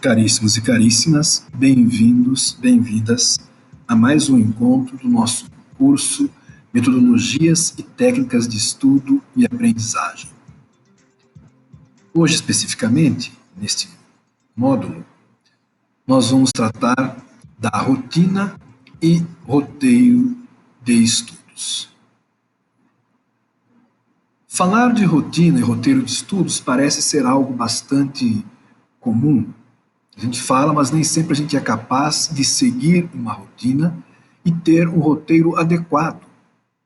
Caríssimos e caríssimas, bem-vindos, bem-vindas a mais um encontro do nosso curso Metodologias e Técnicas de Estudo e Aprendizagem. Hoje, especificamente, neste módulo, nós vamos tratar da rotina e roteiro de estudos. Falar de rotina e roteiro de estudos parece ser algo bastante comum. A gente fala, mas nem sempre a gente é capaz de seguir uma rotina e ter um roteiro adequado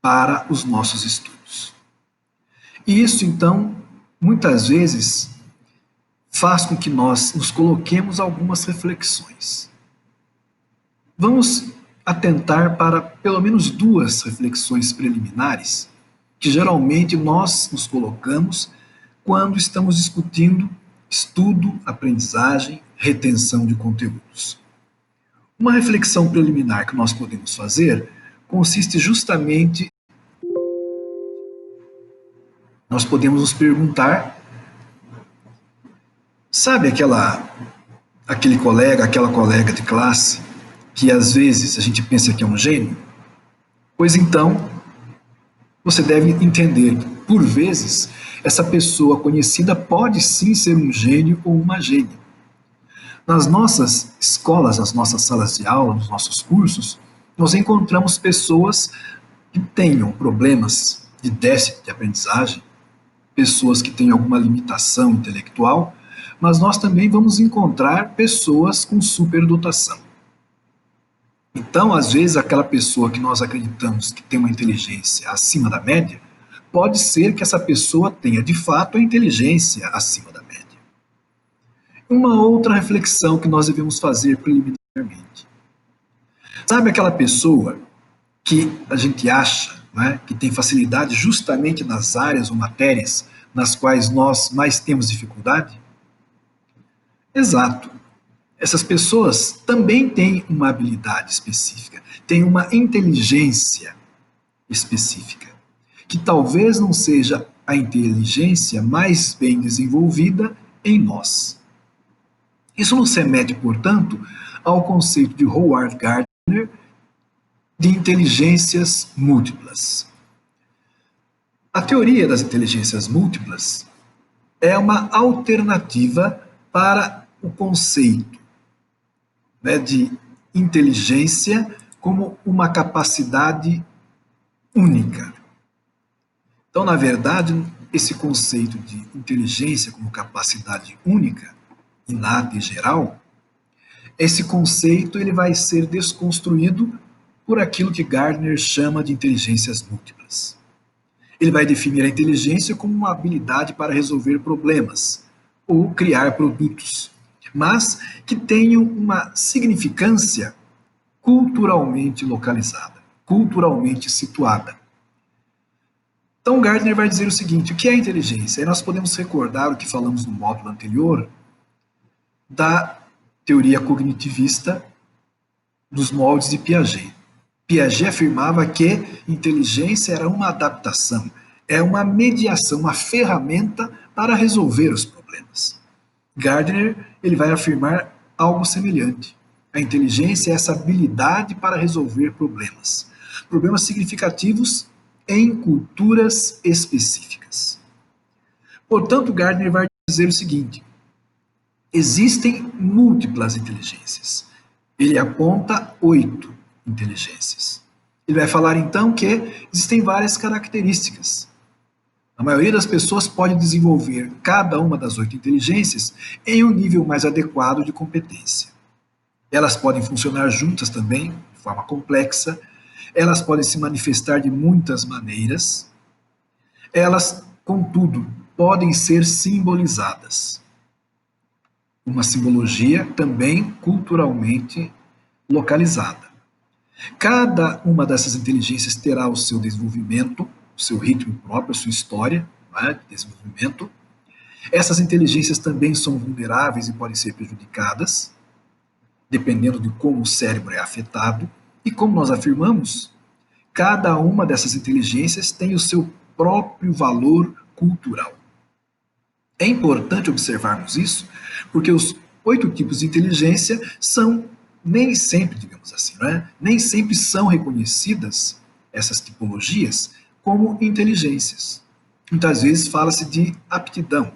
para os nossos estudos. E isso, então, muitas vezes faz com que nós nos coloquemos algumas reflexões. Vamos atentar para pelo menos duas reflexões preliminares que geralmente nós nos colocamos quando estamos discutindo estudo, aprendizagem, retenção de conteúdos. Uma reflexão preliminar que nós podemos fazer consiste justamente, nós podemos nos perguntar, sabe aquele colega, aquela colega de classe que às vezes a gente pensa que é um gênio? Pois então, você deve entender que, por vezes, essa pessoa conhecida pode sim ser um gênio ou uma gênia. Nas nossas escolas, nas nossas salas de aula, nos nossos cursos, nós encontramos pessoas que tenham problemas de déficit de aprendizagem, pessoas que têm alguma limitação intelectual, mas nós também vamos encontrar pessoas com superdotação. Então, às vezes, aquela pessoa que nós acreditamos que tem uma inteligência acima da média, pode ser que essa pessoa tenha, de fato, a inteligência acima da média. Uma outra reflexão que nós devemos fazer preliminarmente. Sabe aquela pessoa que a gente acha, né, que tem facilidade justamente nas áreas ou matérias nas quais nós mais temos dificuldade? Exato. Essas pessoas também têm uma habilidade específica, têm uma inteligência específica, que talvez não seja a inteligência mais bem desenvolvida em nós. Isso nos remete, portanto, ao conceito de Howard Gardner de inteligências múltiplas. A teoria das inteligências múltiplas é uma alternativa para o conceito de inteligência como uma capacidade única. Então, na verdade, esse conceito de inteligência como capacidade única, inata e geral, esse conceito ele vai ser desconstruído por aquilo que Gardner chama de inteligências múltiplas. Ele vai definir a inteligência como uma habilidade para resolver problemas ou criar produtos, mas que tenham uma significância culturalmente localizada, culturalmente situada. Então, Gardner vai dizer o seguinte: o que é inteligência? Aí nós podemos recordar o que falamos no módulo anterior da teoria cognitivista dos moldes de Piaget. Piaget afirmava que inteligência era uma adaptação, é uma mediação, uma ferramenta para resolver os problemas. Gardner ele vai afirmar algo semelhante. A inteligência é essa habilidade para resolver problemas, problemas significativos em culturas específicas. Portanto, Gardner vai dizer o seguinte: existem múltiplas inteligências. Ele aponta 8 inteligências. Ele vai falar então que existem várias características. A maioria das pessoas pode desenvolver cada uma das 8 inteligências em um nível mais adequado de competência. Elas podem funcionar juntas também, de forma complexa. Elas podem se manifestar de muitas maneiras. Elas, contudo, podem ser simbolizadas. Uma simbologia também culturalmente localizada. Cada uma dessas inteligências terá o seu desenvolvimento, o seu ritmo próprio, a sua história, né, de desenvolvimento. Essas inteligências também são vulneráveis e podem ser prejudicadas, dependendo de como o cérebro é afetado. E como nós afirmamos, cada uma dessas inteligências tem o seu próprio valor cultural. É importante observarmos isso, porque os 8 tipos de inteligência são, nem sempre, digamos assim, nem sempre são reconhecidas essas tipologias como inteligências. Muitas vezes fala-se de aptidão,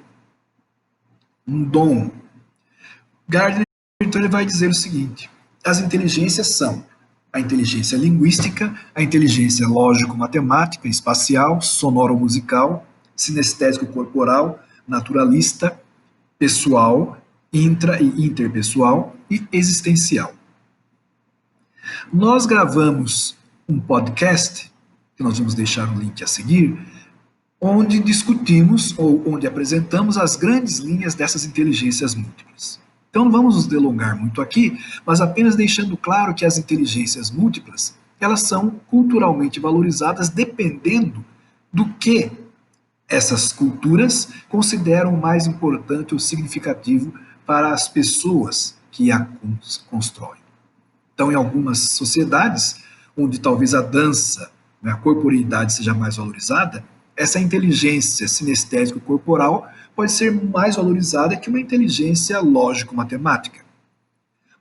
um dom. Gardner, então, ele vai dizer o seguinte: as inteligências são a inteligência linguística, a inteligência lógico-matemática, espacial, sonoro-musical, sinestésico-corporal, naturalista, pessoal, intra- e interpessoal e existencial. Nós gravamos um podcast, que nós vamos deixar o link a seguir, onde discutimos ou onde apresentamos as grandes linhas dessas inteligências múltiplas. Então não vamos nos delongar muito aqui, mas apenas deixando claro que as inteligências múltiplas, elas são culturalmente valorizadas dependendo do que essas culturas consideram mais importante ou significativo para as pessoas que a constroem. Então, em algumas sociedades, onde talvez a dança, a corporeidade seja mais valorizada, essa inteligência sinestésico-corporal pode ser mais valorizada que uma inteligência lógico-matemática.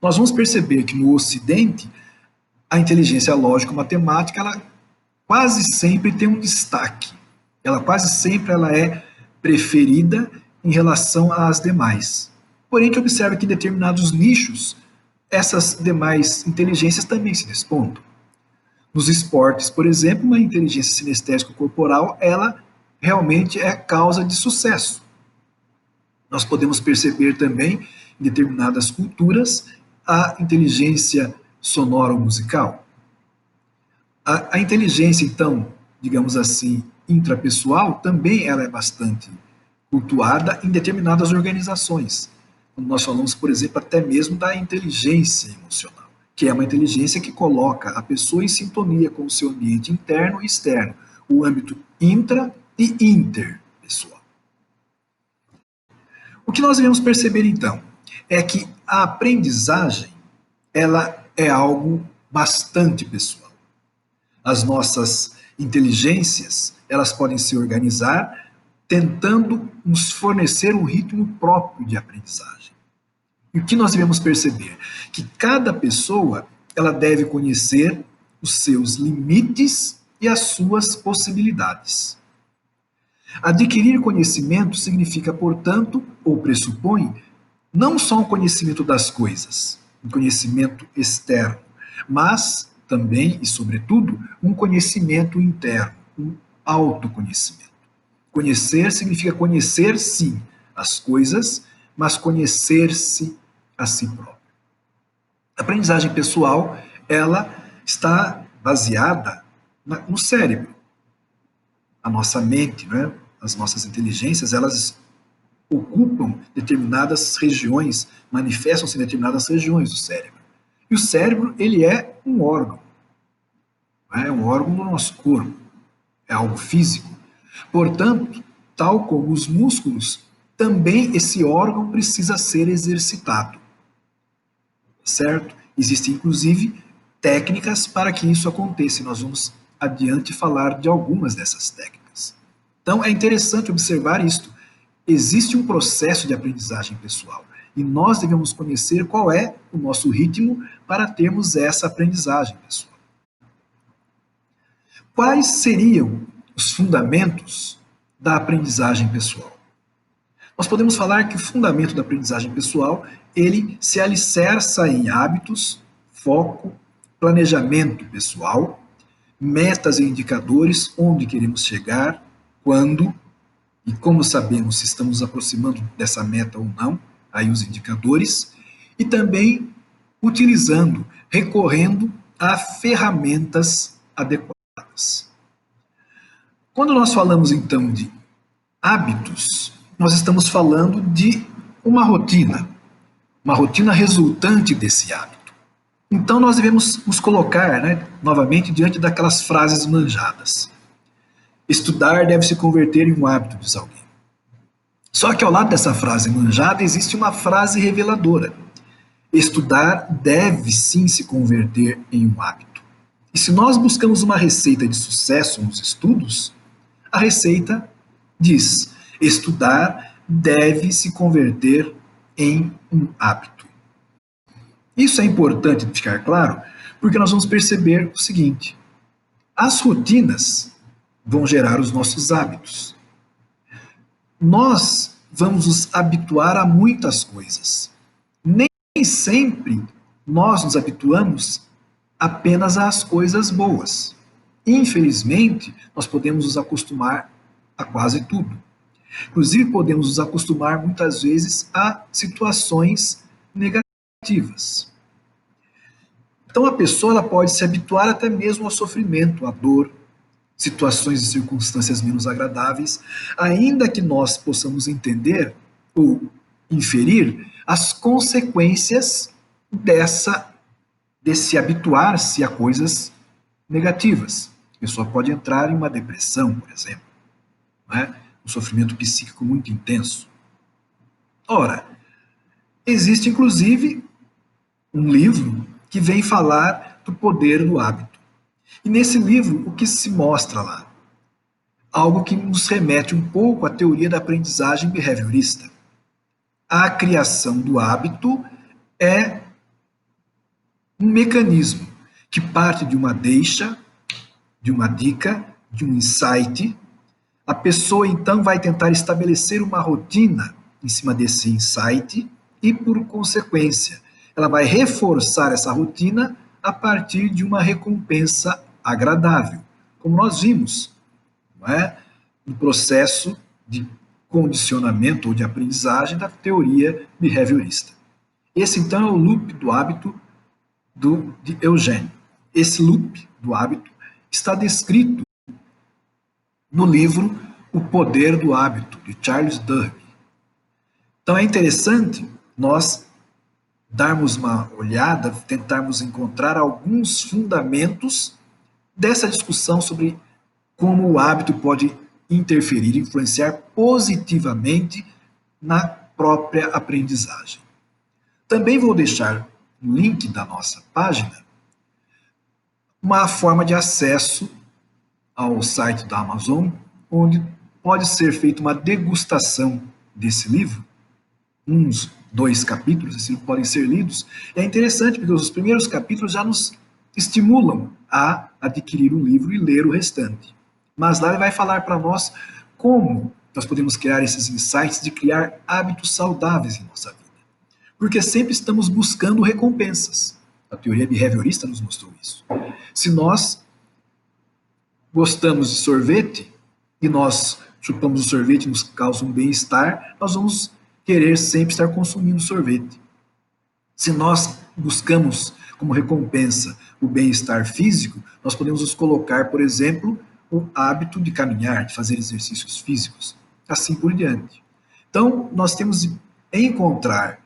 Nós vamos perceber que no Ocidente, a inteligência lógico-matemática, ela quase sempre tem um destaque. Ela quase sempre ela é preferida em relação às demais. Porém, que observa que em determinados nichos, essas demais inteligências também se despontam. Nos esportes, por exemplo, uma inteligência sinestésico-corporal, ela realmente é causa de sucesso. Nós podemos perceber também, em determinadas culturas, a inteligência sonoro-musical. A inteligência, então, digamos assim, intrapessoal, também ela é bastante cultuada em determinadas organizações. Quando nós falamos, por exemplo, até mesmo da inteligência emocional, que é uma inteligência que coloca a pessoa em sintonia com o seu ambiente interno e externo, o âmbito intra e interpessoal. O que nós devemos perceber, então, é que a aprendizagem, ela é algo bastante pessoal. As nossas inteligências, elas podem se organizar tentando nos fornecer um ritmo próprio de aprendizagem. E o que nós devemos perceber? Que cada pessoa, ela deve conhecer os seus limites e as suas possibilidades. Adquirir conhecimento significa, portanto, ou pressupõe, não só um conhecimento das coisas, um conhecimento externo, mas também e sobretudo um conhecimento interno, um autoconhecimento. Conhecer significa conhecer sim as coisas, mas conhecer-se a si próprio. A aprendizagem pessoal, ela está baseada no cérebro. A nossa mente, né? As nossas inteligências, elas ocupam determinadas regiões, manifestam-se em determinadas regiões do cérebro. E o cérebro, ele é um órgão. É um órgão do nosso corpo. É algo físico. Portanto, tal como os músculos, também esse órgão precisa ser exercitado. Certo? Existem, inclusive, técnicas para que isso aconteça. E nós vamos adiante falar de algumas dessas técnicas. Então, é interessante observar isto. Existe um processo de aprendizagem pessoal e nós devemos conhecer qual é o nosso ritmo para termos essa aprendizagem pessoal. Quais seriam os fundamentos da aprendizagem pessoal? Nós podemos falar que o fundamento da aprendizagem pessoal, ele se alicerça em hábitos, foco, planejamento pessoal, metas e indicadores, onde queremos chegar, quando e como sabemos se estamos nos aproximando dessa meta ou não, aí os indicadores, e também utilizando, recorrendo a ferramentas adequadas. Quando nós falamos então de hábitos, nós estamos falando de uma rotina resultante desse hábito. Então nós devemos nos colocar, novamente, diante daquelas frases manjadas. Estudar deve se converter em um hábito, diz alguém. Só que ao lado dessa frase manjada existe uma frase reveladora. Estudar deve sim se converter em um hábito. E se nós buscamos uma receita de sucesso nos estudos, a receita diz: estudar deve se converter em um hábito. Isso é importante de ficar claro, porque nós vamos perceber o seguinte: as rotinas vão gerar os nossos hábitos. Nós vamos nos habituar a muitas coisas. Nem sempre nós nos habituamos apenas às coisas boas. Infelizmente, nós podemos nos acostumar a quase tudo. Inclusive, podemos nos acostumar muitas vezes a situações negativas. Então, a pessoa ela pode se habituar até mesmo ao sofrimento, à dor, situações e circunstâncias menos agradáveis, ainda que nós possamos entender ou inferir as consequências desse habituar-se a coisas negativas. A pessoa pode entrar em uma depressão, por exemplo, não é? Um sofrimento psíquico muito intenso. Ora, existe inclusive um livro que vem falar do poder do hábito. E nesse livro, o que se mostra lá? Algo que nos remete um pouco à teoria da aprendizagem behaviorista. A criação do hábito é um mecanismo que parte de uma deixa, de uma dica, de um insight. A pessoa então vai tentar estabelecer uma rotina em cima desse insight e, por consequência, ela vai reforçar essa rotina a partir de uma recompensa agradável, como nós vimos, não é? No processo de condicionamento ou de aprendizagem da teoria behaviorista. Esse então é o loop do hábito de Eugênio. Esse loop do hábito está descrito no livro O Poder do Hábito, de Charles Duhigg. Então é interessante nós darmos uma olhada, tentarmos encontrar alguns fundamentos dessa discussão sobre como o hábito pode interferir, influenciar positivamente na própria aprendizagem. Também vou deixar no link da nossa página uma forma de acesso ao site da Amazon, onde pode ser feita uma degustação desse livro, uns 2 capítulos, assim, podem ser lidos. É interessante porque os primeiros capítulos já nos estimulam a adquirir o livro e ler o restante. Mas lá ele vai falar para nós como nós podemos criar esses insights de criar hábitos saudáveis em nossa vida. Porque sempre estamos buscando recompensas. A teoria behaviorista nos mostrou isso. Se nós gostamos de sorvete e nós chupamos o sorvete e nos causa um bem-estar, nós vamos querer sempre estar consumindo sorvete. Se nós buscamos como recompensa o bem-estar físico, nós podemos nos colocar, por exemplo, o hábito de caminhar, de fazer exercícios físicos, assim por diante. Então, nós temos de encontrar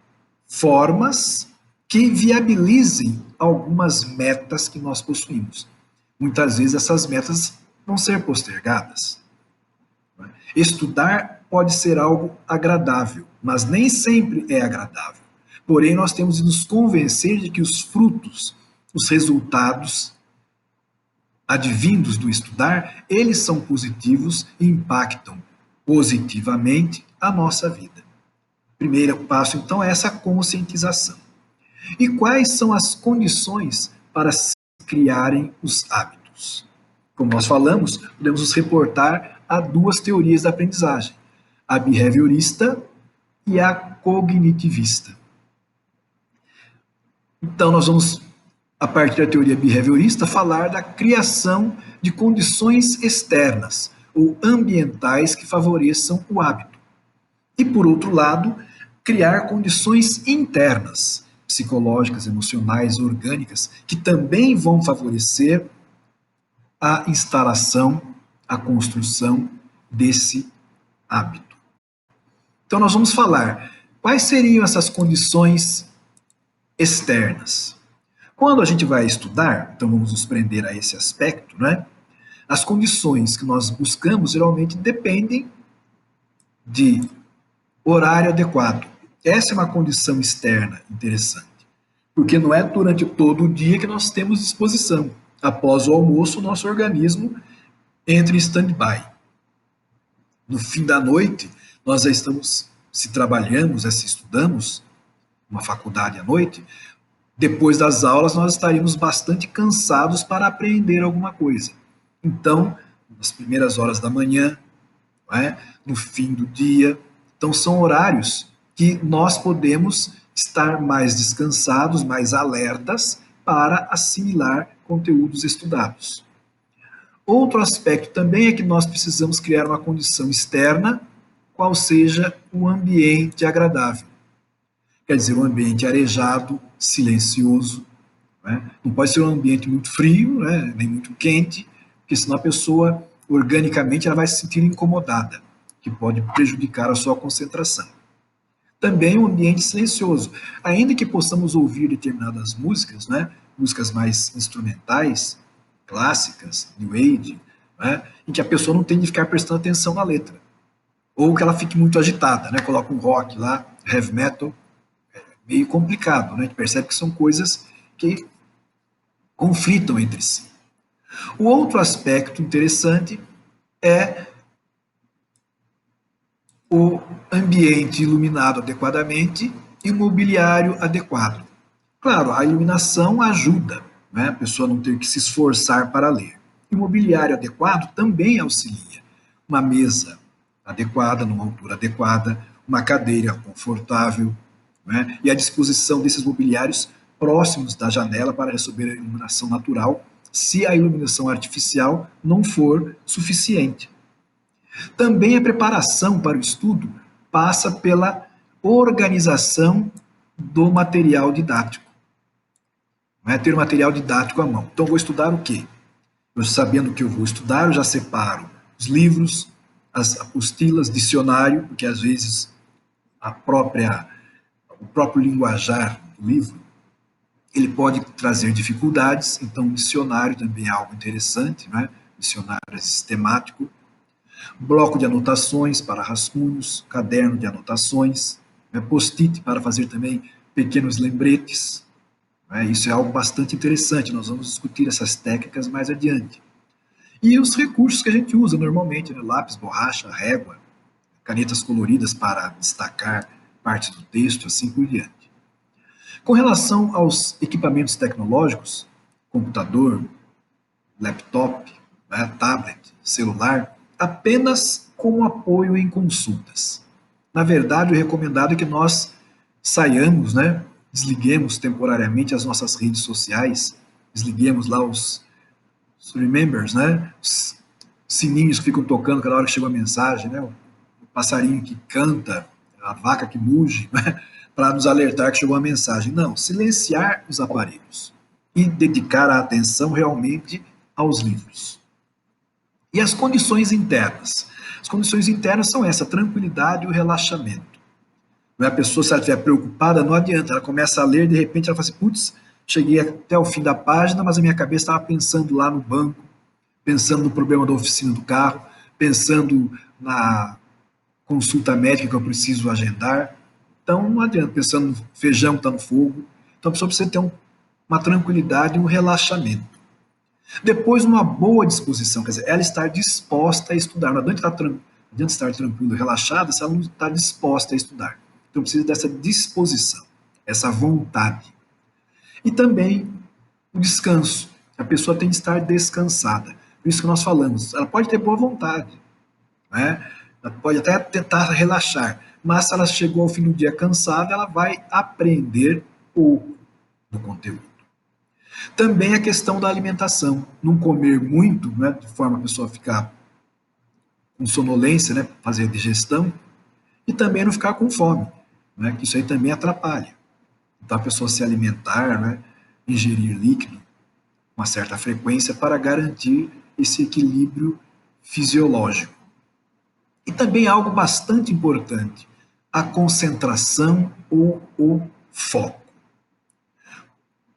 formas que viabilizem algumas metas que nós possuímos. Muitas vezes essas metas vão ser postergadas. Estudar pode ser algo agradável, mas nem sempre é agradável. Porém, nós temos de nos convencer de que os frutos, os resultados advindos do estudar, eles são positivos e impactam positivamente a nossa vida. O primeiro passo, então, é essa conscientização. E quais são as condições para se criarem os hábitos? Como nós falamos, podemos nos reportar a 2 teorias da aprendizagem, a behaviorista e a cognitivista. Então, nós vamos, a partir da teoria behaviorista, falar da criação de condições externas ou ambientais que favoreçam o hábito. E, por outro lado, criar condições internas, psicológicas, emocionais, orgânicas, que também vão favorecer a instalação, a construção desse hábito. Então, nós vamos falar quais seriam essas condições externas. Quando a gente vai estudar, então vamos nos prender a esse aspecto, né? As condições que nós buscamos geralmente dependem de horário adequado. Essa é uma condição externa interessante, porque não é durante todo o dia que nós temos disposição. Após o almoço, o nosso organismo entra em stand-by. No fim da noite, nós já estamos se trabalhamos, se estudamos, uma faculdade à noite, depois das aulas nós estaríamos bastante cansados para aprender alguma coisa. Então, nas primeiras horas da manhã, não é? No fim do dia, então são horários que nós podemos estar mais descansados, mais alertas para assimilar conteúdos estudados. Outro aspecto também é que nós precisamos criar uma condição externa, qual seja o ambiente agradável. Quer dizer, um ambiente arejado, silencioso, né? Não pode ser um ambiente muito frio, né? Nem muito quente, porque senão a pessoa, organicamente, ela vai se sentir incomodada, que pode prejudicar a sua concentração. Também um ambiente silencioso. Ainda que possamos ouvir determinadas músicas, né? Músicas mais instrumentais, clássicas, New Age, né? Em que a pessoa não tem de ficar prestando atenção na letra. Ou que ela fique muito agitada, né? Coloca um rock lá, heavy metal, meio complicado, né? A gente percebe que são coisas que conflitam entre si. O outro aspecto interessante é o ambiente iluminado adequadamente e o mobiliário adequado. Claro, a iluminação ajuda, né? A pessoa não ter que se esforçar para ler. E o mobiliário adequado também auxilia. Uma mesa adequada, numa altura adequada, uma cadeira confortável, né? E a disposição desses mobiliários próximos da janela para receber a iluminação natural, se a iluminação artificial não for suficiente. Também a preparação para o estudo passa pela organização do material didático. Não é ter o material didático à mão. Então, vou estudar o quê? Eu, sabendo o que eu vou estudar, eu já separo os livros, as apostilas, dicionário, porque às vezes o próprio linguajar do livro, ele pode trazer dificuldades, então o dicionário também é algo interessante, né? Dicionário sistemático, bloco de anotações para rascunhos, caderno de anotações, né? Post-it para fazer também pequenos lembretes, né? Isso é algo bastante interessante, nós vamos discutir essas técnicas mais adiante. E os recursos que a gente usa normalmente, né? Lápis, borracha, régua, canetas coloridas para destacar partes do texto, assim por diante. Com relação aos equipamentos tecnológicos, computador, laptop, né, tablet, celular, apenas como apoio em consultas. Na verdade, o recomendado é que nós saiamos, né, desliguemos temporariamente as nossas redes sociais, desliguemos lá os remembers, né, os sininhos que ficam tocando cada hora que chega uma mensagem, né, o passarinho que canta, a vaca que muge, né, para nos alertar que chegou uma mensagem. Não, silenciar os aparelhos e dedicar a atenção realmente aos livros. E as condições internas? As condições internas são essa, a tranquilidade e o relaxamento. Não é? A pessoa, se ela estiver preocupada, não adianta, ela começa a ler, de repente ela fala assim, putz, cheguei até o fim da página, mas a minha cabeça estava pensando lá no banco, pensando no problema da oficina do carro, pensando na consulta médica que eu preciso agendar. Então, não adianta, pensando no feijão que está no fogo. Então, a pessoa precisa ter uma tranquilidade e um relaxamento. Depois, uma boa disposição, quer dizer, ela estar disposta a estudar. Não adianta estar tranquilo, relaxada, se ela não está disposta a estudar. Então, precisa dessa disposição, essa vontade. E também o descanso. A pessoa tem que estar descansada. Por isso que nós falamos, ela pode ter boa vontade, né? Ela pode até tentar relaxar, mas se ela chegou ao fim do dia cansada, ela vai aprender pouco do conteúdo. Também a questão da alimentação, não comer muito, né, de forma a pessoa ficar com sonolência, né, fazer a digestão, e também não ficar com fome, né, que isso aí também atrapalha. Então a pessoa se alimentar, né, ingerir líquido com uma certa frequência para garantir esse equilíbrio fisiológico. E também algo bastante importante, a concentração ou o foco.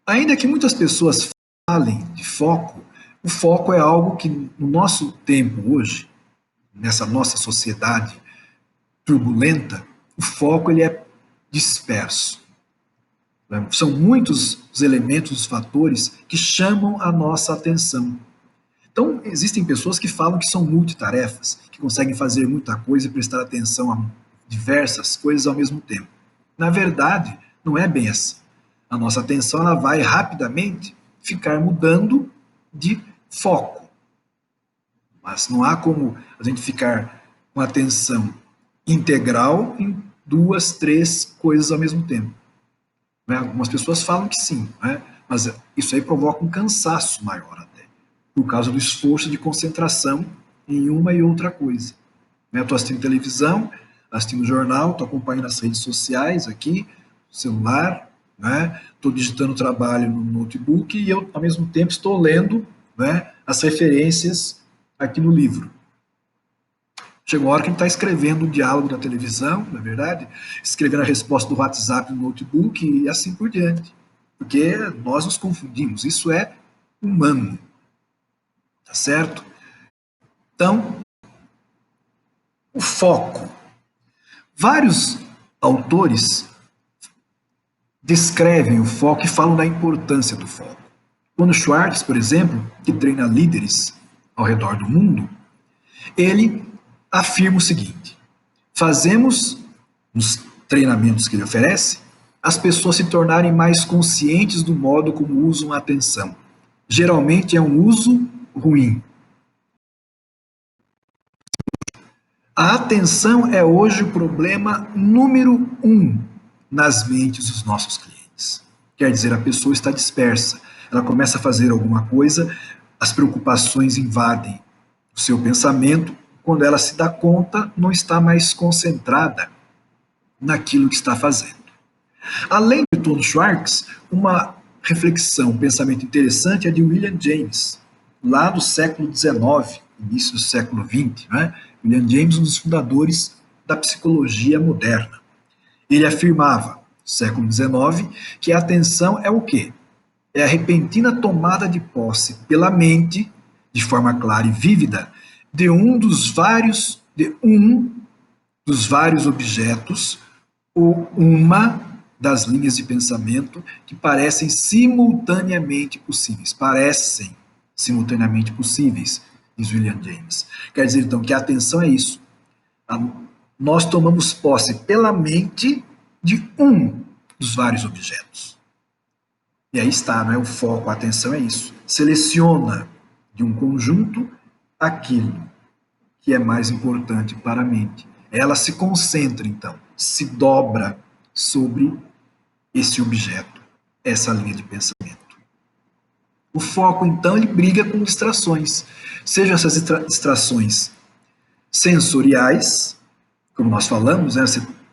Ainda que muitas pessoas falem de foco, o foco é algo que no nosso tempo hoje, nessa nossa sociedade turbulenta, o foco ele é disperso. São muitos os elementos, os fatores que chamam a nossa atenção. Então, existem pessoas que falam que são multitarefas, que conseguem fazer muita coisa e prestar atenção a diversas coisas ao mesmo tempo. Na verdade, não é bem assim. A nossa atenção ela vai rapidamente ficar mudando de foco. Mas não há como a gente ficar com atenção integral em duas, três coisas ao mesmo tempo. Né? Algumas pessoas falam que sim, né? Mas isso aí provoca um cansaço maior até, por causa do esforço de concentração em uma e outra coisa. Né? Estou assistindo televisão, assistindo jornal, estou acompanhando as redes sociais aqui, celular, né? Estou digitando trabalho no notebook e eu, ao mesmo tempo, estou lendo, né, as referências aqui no livro. Chega uma hora que a gente está escrevendo um diálogo na televisão, na verdade, escrevendo a resposta do WhatsApp no notebook e assim por diante. Porque nós nos confundimos, isso é humano, tá certo? Então, o foco. Vários autores descrevem o foco e falam da importância do foco. Quando Schwartz, por exemplo, que treina líderes ao redor do mundo, ele afirma o seguinte: fazemos, nos treinamentos que ele oferece, as pessoas se tornarem mais conscientes do modo como usam a atenção. Geralmente é um uso ruim. A atenção é hoje o problema número um nas mentes dos nossos clientes. Quer dizer, a pessoa está dispersa. Ela começa a fazer alguma coisa, as preocupações invadem o seu pensamento. Quando ela se dá conta, não está mais concentrada naquilo que está fazendo. Além de Tom Schwartz, uma reflexão, um pensamento interessante é de William James, lá do século XIX, início do século XX. Né? William James, um dos fundadores da psicologia moderna. Ele afirmava, no século XIX, que a atenção é o quê? É a repentina tomada de posse pela mente, de forma clara e vívida, de um dos vários objetos ou uma das linhas de pensamento que parecem simultaneamente possíveis. Parecem simultaneamente possíveis, diz William James. Quer dizer, então, que a atenção é isso. Nós tomamos posse pela mente de um dos vários objetos. E aí está, não é? O foco, a atenção é isso. Seleciona de um conjunto aquilo que é mais importante para a mente. Ela se concentra, então, se dobra sobre esse objeto, essa linha de pensamento. O foco, então, ele briga com distrações, sejam essas distrações sensoriais, como nós falamos, né,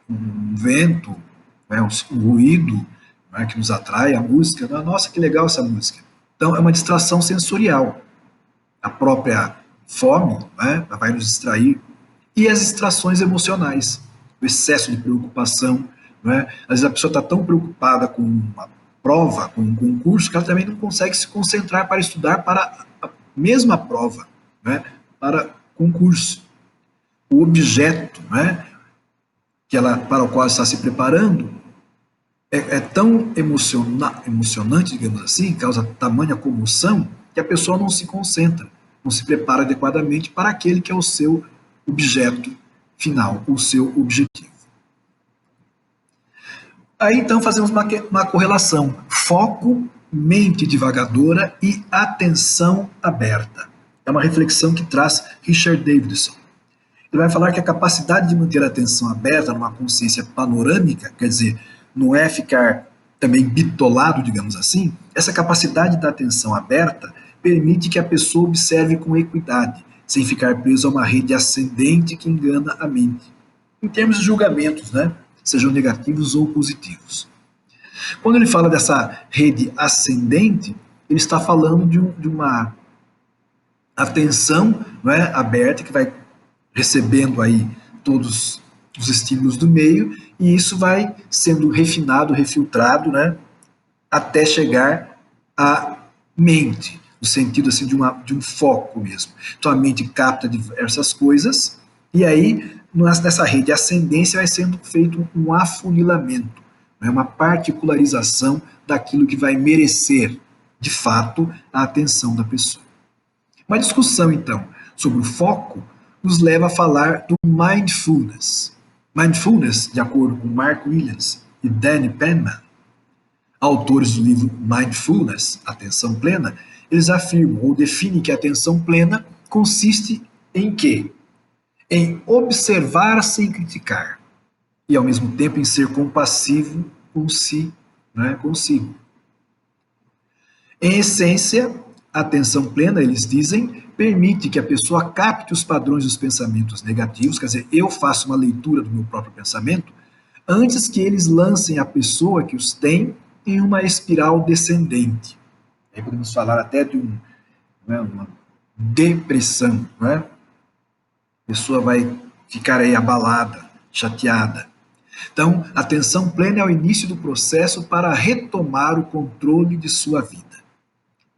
um vento, né, um ruído, né, que nos atrai, a música, nossa, que legal essa música. Então, é uma distração sensorial. A própria fome, né, vai nos distrair. E as distrações emocionais, o excesso de preocupação. Né? Às vezes a pessoa está tão preocupada com uma prova, com um concurso, que ela também não consegue se concentrar para estudar para a mesma prova, né? Para concurso. O objeto, né, para o qual está se preparando é tão emocionante, digamos assim, causa tamanha comoção, que a pessoa não se concentra, não se prepara adequadamente para aquele que é o seu objeto final, o seu objetivo. Aí então fazemos uma correlação: foco, mente divagadora e atenção aberta. É uma reflexão que traz Richard Davidson. Ele vai falar que a capacidade de manter a atenção aberta numa consciência panorâmica, quer dizer, não é ficar também bitolado, digamos assim, essa capacidade da atenção aberta permite que a pessoa observe com equidade, sem ficar preso a uma rede ascendente que engana a mente. Em termos de julgamentos, né? Sejam negativos ou positivos. Quando ele fala dessa rede ascendente, ele está falando de uma atenção, não é, aberta, que vai recebendo aí todos os estímulos do meio, e isso vai sendo refinado, refiltrado, né, até chegar à mente, no sentido assim de um foco mesmo. Então a mente capta diversas coisas, e aí nessa rede de ascendência vai sendo feito um afunilamento, né, uma particularização daquilo que vai merecer, de fato, a atenção da pessoa. Uma discussão, então, sobre o foco nos leva a falar do mindfulness. Mindfulness, de acordo com Mark Williams e Danny Penman, autores do livro Mindfulness, Atenção Plena, eles afirmam ou definem que a atenção plena consiste em quê? Em observar sem criticar e, ao mesmo tempo, em ser compassivo com si, né, consigo. Em essência, a atenção plena, eles dizem, permite que a pessoa capte os padrões dos pensamentos negativos, quer dizer, eu faço uma leitura do meu próprio pensamento, antes que eles lancem a pessoa que os tem em uma espiral descendente. Aí podemos falar até de uma depressão, né? A pessoa vai ficar aí abalada, chateada. Então, a atenção plena é o início do processo para retomar o controle de sua vida.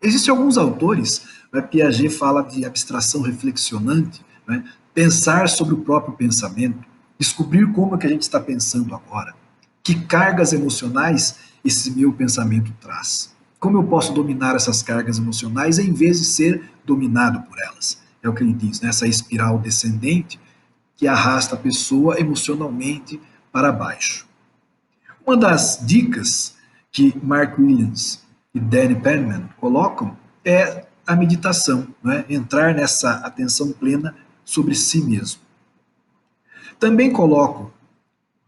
Existem alguns autores, né, Piaget fala de abstração reflexionante, né, pensar sobre o próprio pensamento, descobrir como é que a gente está pensando agora, que cargas emocionais esse meu pensamento traz. Como eu posso dominar essas cargas emocionais em vez de ser dominado por elas? É o que ele diz, né, essa espiral descendente que arrasta a pessoa emocionalmente para baixo. Uma das dicas que Mark Williams e Danny Penman colocam é a meditação, né? Entrar nessa atenção plena sobre si mesmo. Também coloco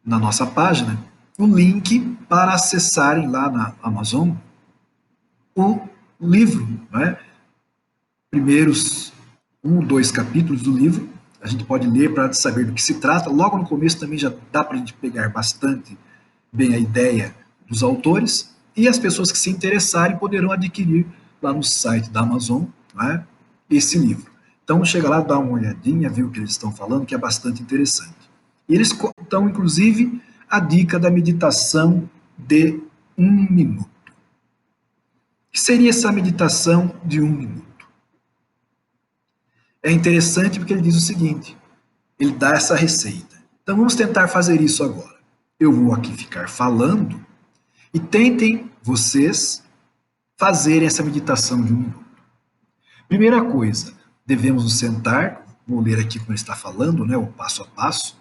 na nossa página o link para acessarem lá na Amazon o livro, né? Primeiros 1 ou 2 capítulos do livro, a gente pode ler para saber do que se trata. Logo no começo também já dá para a gente pegar bastante bem a ideia dos autores, e as pessoas que se interessarem poderão adquirir lá no site da Amazon, né, esse livro. Então chega lá, dá uma olhadinha, vê o que eles estão falando, que é bastante interessante. E eles contam, inclusive, a dica da meditação de 1 minuto. O que seria essa meditação de 1 minuto? É interessante porque ele diz o seguinte, ele dá essa receita. Então vamos tentar fazer isso agora. Eu vou aqui ficar falando e tentem vocês fazerem essa meditação de 1 minuto. Primeira coisa, devemos nos sentar, vou ler aqui como ele está falando, né, o passo a passo.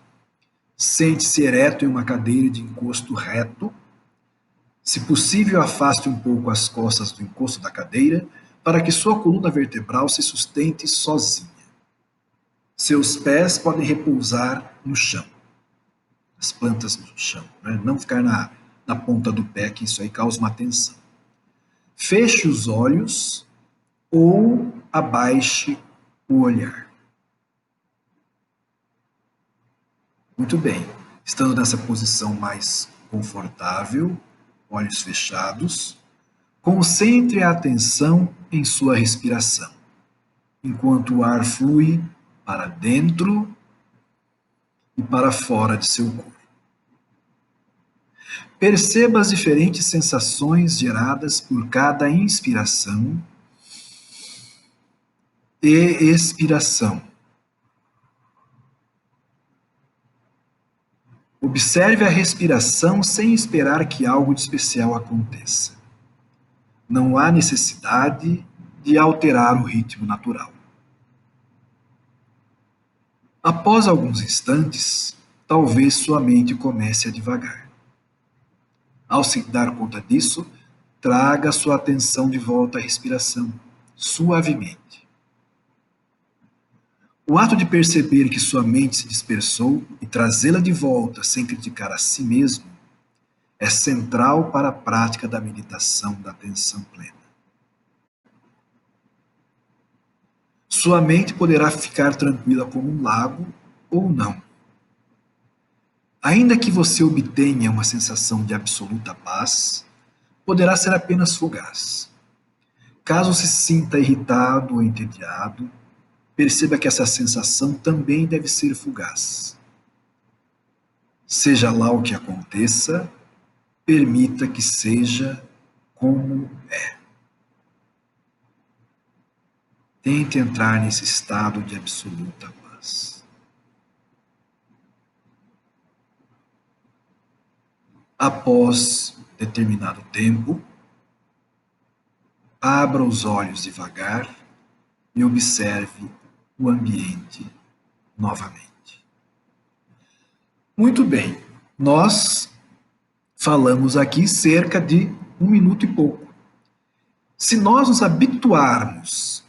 Sente-se ereto em uma cadeira de encosto reto. Se possível, afaste um pouco as costas do encosto da cadeira para que sua coluna vertebral se sustente sozinha. Seus pés podem repousar no chão, as plantas no chão, né? Não ficar na ponta do pé, que isso aí causa uma tensão. Feche os olhos ou abaixe o olhar. Muito bem. Estando nessa posição mais confortável, olhos fechados, concentre a atenção em sua respiração, enquanto o ar flui para dentro e para fora de seu corpo. Perceba as diferentes sensações geradas por cada inspiração e expiração. Observe a respiração sem esperar que algo de especial aconteça. Não há necessidade de alterar o ritmo natural. Após alguns instantes, talvez sua mente comece a divagar. Ao se dar conta disso, traga sua atenção de volta à respiração, suavemente. O ato de perceber que sua mente se dispersou e trazê-la de volta sem criticar a si mesmo é central para a prática da meditação da atenção plena. Sua mente poderá ficar tranquila como um lago ou não. Ainda que você obtenha uma sensação de absoluta paz, poderá ser apenas fugaz. Caso se sinta irritado ou entediado, perceba que essa sensação também deve ser fugaz. Seja lá o que aconteça, permita que seja como é. Tente entrar nesse estado de absoluta paz. Após determinado tempo, abra os olhos devagar e observe o ambiente novamente. Muito bem, nós falamos aqui cerca de 1 minuto e pouco. Se nós nos habituarmos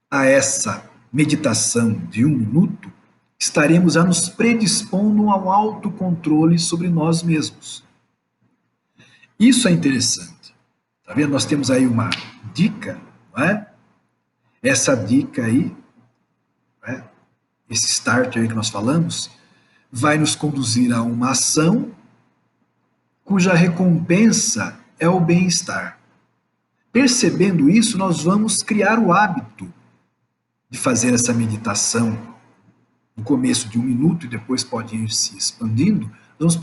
a essa meditação de 1 minuto, estaremos já nos predispondo ao autocontrole sobre nós mesmos. Isso é interessante. Tá vendo? Nós temos aí uma dica, não é? Essa dica aí, né? Esse starter aí que nós falamos, vai nos conduzir a uma ação cuja recompensa é o bem-estar. Percebendo isso, nós vamos criar o hábito de fazer essa meditação no começo de 1 minuto e depois pode ir se expandindo. Vamos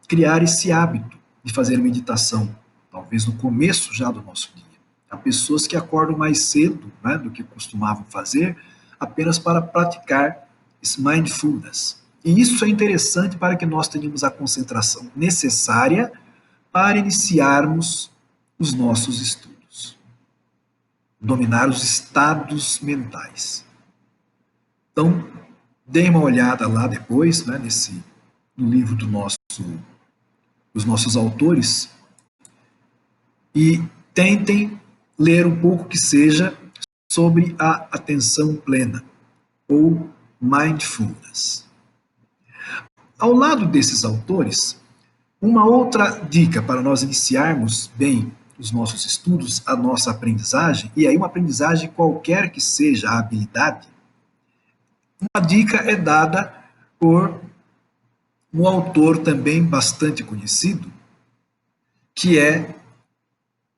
criar esse hábito de fazer meditação, talvez no começo já do nosso dia. Há pessoas que acordam mais cedo, né, do que costumavam fazer, apenas para praticar esse mindfulness. E isso é interessante para que nós tenhamos a concentração necessária para iniciarmos os nossos estudos. Dominar os estados mentais. Então, deem uma olhada lá depois, né, no livro dos nossos autores, e tentem ler um pouco que seja sobre a atenção plena, ou mindfulness. Ao lado desses autores, uma outra dica para nós iniciarmos bem os nossos estudos, a nossa aprendizagem, e aí uma aprendizagem qualquer que seja a habilidade, uma dica é dada por um autor também bastante conhecido, que é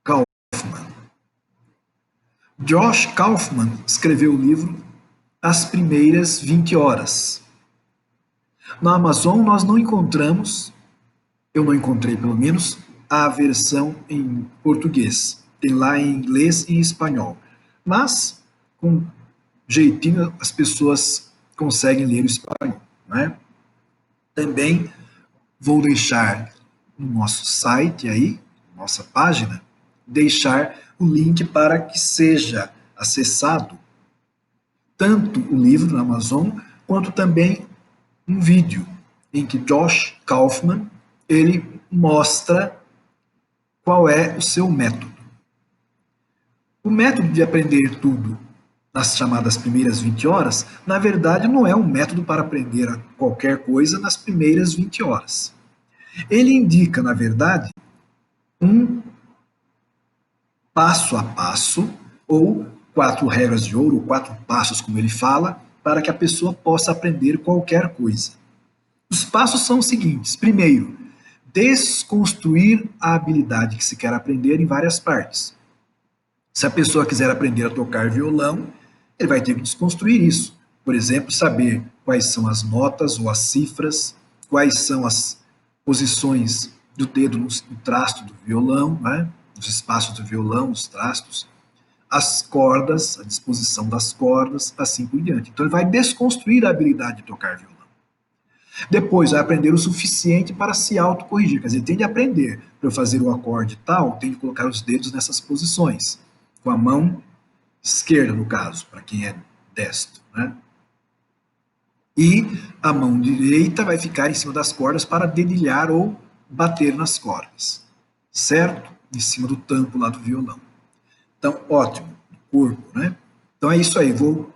Kaufman. Josh Kaufman escreveu o livro As Primeiras 20 Horas. Na Amazon nós não encontramos, eu não encontrei pelo menos, a versão em português. Tem lá em inglês e em espanhol. Mas, com jeitinho, as pessoas conseguem ler o espanhol, né? Também vou deixar no nosso site aí, nossa página, deixar o link para que seja acessado tanto o livro na Amazon, quanto também um vídeo em que Josh Kaufman ele mostra qual é o seu método. O método de aprender tudo nas chamadas primeiras 20 horas, na verdade, não é um método para aprender qualquer coisa nas primeiras 20 horas. Ele indica, na verdade, um passo a passo, ou 4 regras de ouro, ou 4 passos, como ele fala, para que a pessoa possa aprender qualquer coisa. Os passos são os seguintes. Primeiro, desconstruir a habilidade que se quer aprender em várias partes. Se a pessoa quiser aprender a tocar violão, ele vai ter que desconstruir isso. Por exemplo, saber quais são as notas ou as cifras, quais são as posições do dedo no trasto do violão, né? Os espaços do violão, os trastos, as cordas, a disposição das cordas, assim por diante. Então ele vai desconstruir a habilidade de tocar violão. Depois vai aprender o suficiente para se autocorrigir. Quer dizer, tem de aprender. Para eu fazer o acorde tal, tem de colocar os dedos nessas posições. Com a mão esquerda, no caso, para quem é destro, né? E a mão direita vai ficar em cima das cordas para dedilhar ou bater nas cordas. Certo? Em cima do tampo lá do violão. Então, ótimo. Corpo, né? Então é isso aí. Vou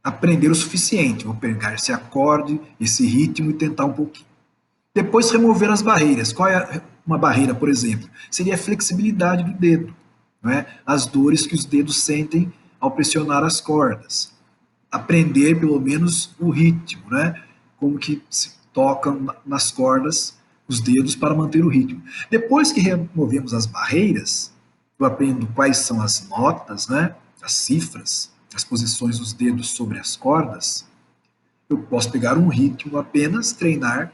aprender o suficiente. Vou pegar esse acorde, esse ritmo e tentar um pouquinho. Depois remover as barreiras. Qual é uma barreira, por exemplo? Seria a flexibilidade do dedo, não é? As dores que os dedos sentem ao pressionar as cordas. Aprender pelo menos o ritmo, né? Como que se tocam nas cordas os dedos para manter o ritmo. Depois que removemos as barreiras, eu aprendo quais são as notas, né? As cifras, as posições dos dedos sobre as cordas. Eu posso pegar um ritmo apenas, treinar,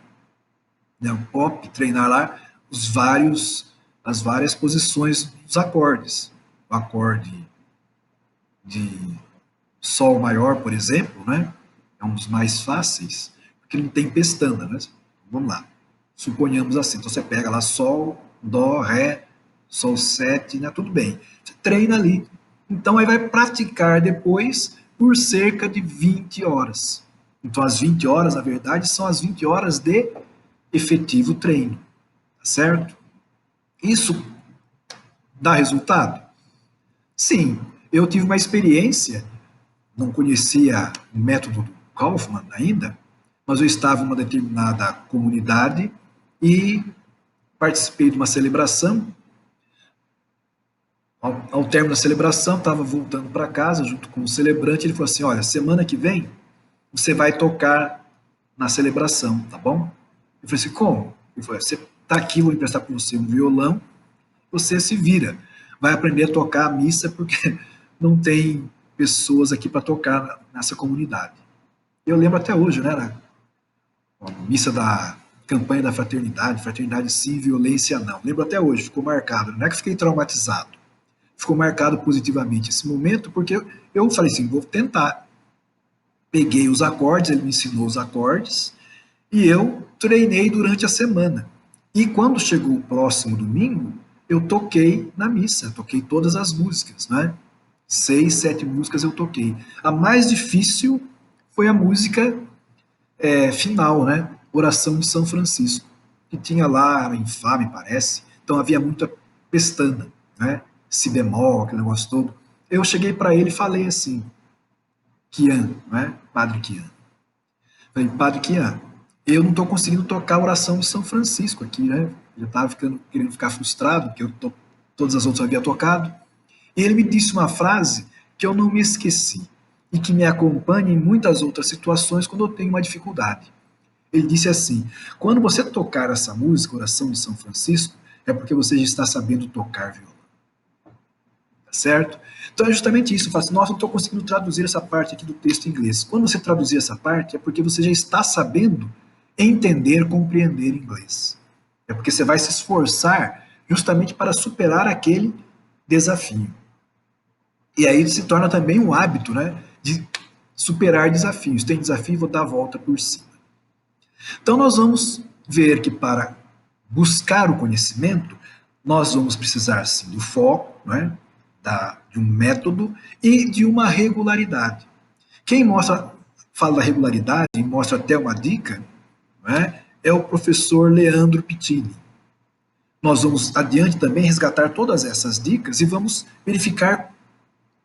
né, um pop, treinar lá as várias posições dos acordes. O acorde de Sol maior, por exemplo, né, é um dos mais fáceis, porque não tem pestana, né? Vamos lá. Suponhamos assim, então você pega lá Sol, Dó, Ré, Sol 7, né, tudo bem. Você treina ali. Então aí vai praticar depois por cerca de 20 horas. Então, as 20 horas, na verdade, são as 20 horas de efetivo treino, tá certo? Isso dá resultado? Sim, eu tive uma experiência, não conhecia o método do Kaufman ainda, mas eu estava em uma determinada comunidade e participei de uma celebração. Ao término da celebração, estava voltando para casa junto com o celebrante. Ele falou assim: Olha, semana que vem você vai tocar na celebração, tá bom? Eu falei assim: Como? Ele falou: Você está aqui, vou emprestar para você um violão, você se vira, vai aprender a tocar a missa, porque não tem pessoas aqui para tocar nessa comunidade. Eu lembro até hoje, né? A missa da campanha da fraternidade, fraternidade sim, violência não. Lembro até hoje, ficou marcado. Não é que fiquei traumatizado, ficou marcado positivamente esse momento, porque eu falei assim, vou tentar. Peguei os acordes, ele me ensinou os acordes, e eu treinei durante a semana. E quando chegou o próximo domingo, eu toquei na missa, toquei todas as músicas, né? 6, 7 músicas eu toquei. A mais difícil foi a música final, né? Oração de São Francisco, que tinha lá em Fá, me parece. Então havia muita pestana, né? Si bemol, aquele negócio todo. Eu cheguei para ele e falei assim, Kian, né? Padre Kian. Falei, Padre Kian, eu não estou conseguindo tocar a oração de São Francisco aqui, né? Já estava querendo ficar frustrado, porque todas as outras eu havia tocado. E ele me disse uma frase que eu não me esqueci e que me acompanha em muitas outras situações quando eu tenho uma dificuldade. Ele disse assim: quando você tocar essa música, Oração de São Francisco, é porque você já está sabendo tocar violão. Tá certo? Então é justamente isso. Eu falo assim, nossa, não estou conseguindo traduzir essa parte aqui do texto em inglês. Quando você traduzir essa parte, é porque você já está sabendo entender, compreender inglês. É porque você vai se esforçar justamente para superar aquele desafio. E aí se torna também um hábito, né, de superar desafios. Tem desafio, vou dar a volta por cima. Então nós vamos ver que para buscar o conhecimento, nós vamos precisar sim do foco, né, de um método e de uma regularidade. Quem fala da regularidade e mostra até uma dica, né, é o professor Leandro Pittini. Nós vamos adiante também resgatar todas essas dicas e vamos verificar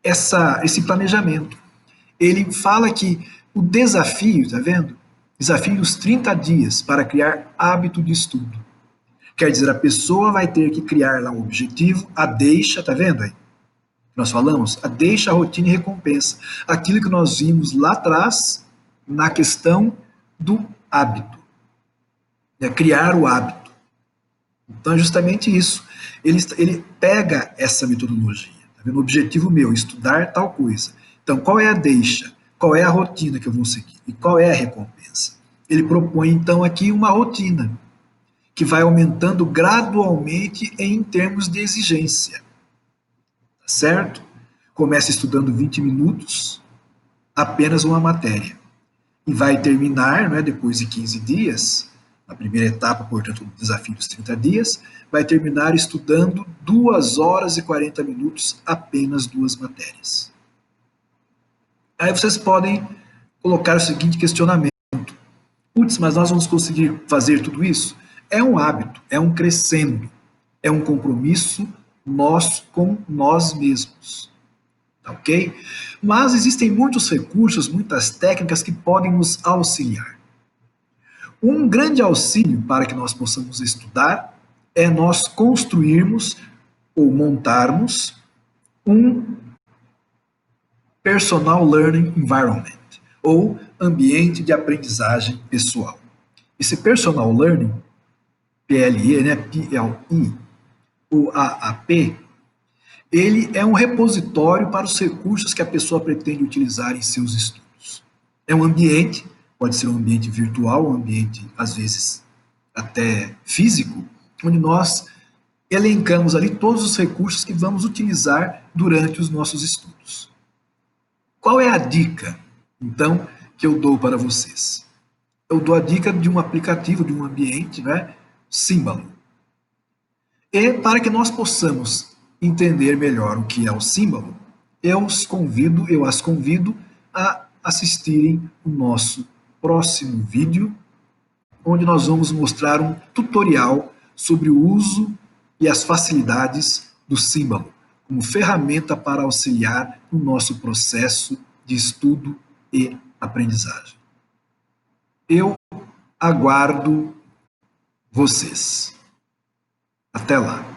esse planejamento. Ele fala que o desafio, tá vendo? Desafio dos 30 dias para criar hábito de estudo. Quer dizer, a pessoa vai ter que criar lá um objetivo, a deixa, tá vendo aí? Nós falamos, a deixa, a rotina e recompensa. Aquilo que nós vimos lá atrás na questão do hábito. É criar o hábito. Então é justamente isso. Ele pega essa metodologia. Tá vendo? O objetivo meu, estudar tal coisa. Então, qual é a deixa? Qual é a rotina que eu vou seguir? E qual é a recompensa? Ele propõe, então, aqui uma rotina que vai aumentando gradualmente em termos de exigência. Tá certo? Começa estudando 20 minutos, apenas uma matéria. E vai terminar, né, depois de 15 dias, na primeira etapa, portanto, do desafio dos 30 dias, vai terminar estudando 2 horas e 40 minutos, apenas 2 matérias. Aí vocês podem colocar o seguinte questionamento: putz, mas nós vamos conseguir fazer tudo isso? É um hábito, é um crescendo, é um compromisso nosso com nós mesmos. Tá ok? Mas existem muitos recursos, muitas técnicas que podem nos auxiliar. Um grande auxílio para que nós possamos estudar é nós construirmos ou montarmos um Personal Learning Environment, ou ambiente de aprendizagem pessoal. Esse Personal Learning, PLE, né, PLI, o AAP, ele é um repositório para os recursos que a pessoa pretende utilizar em seus estudos. É um ambiente, pode ser um ambiente virtual, um ambiente, às vezes, até físico, onde nós elencamos ali todos os recursos que vamos utilizar durante os nossos estudos. Qual é a dica, então, que eu dou para vocês? Eu dou a dica de um aplicativo, de um ambiente, né, Símbolo. E para que nós possamos entender melhor o que é o símbolo, eu as convido a assistirem o nosso próximo vídeo, onde nós vamos mostrar um tutorial sobre o uso e as facilidades do símbolo como ferramenta para auxiliar no nosso processo de estudo e aprendizagem. Eu aguardo vocês. Até lá!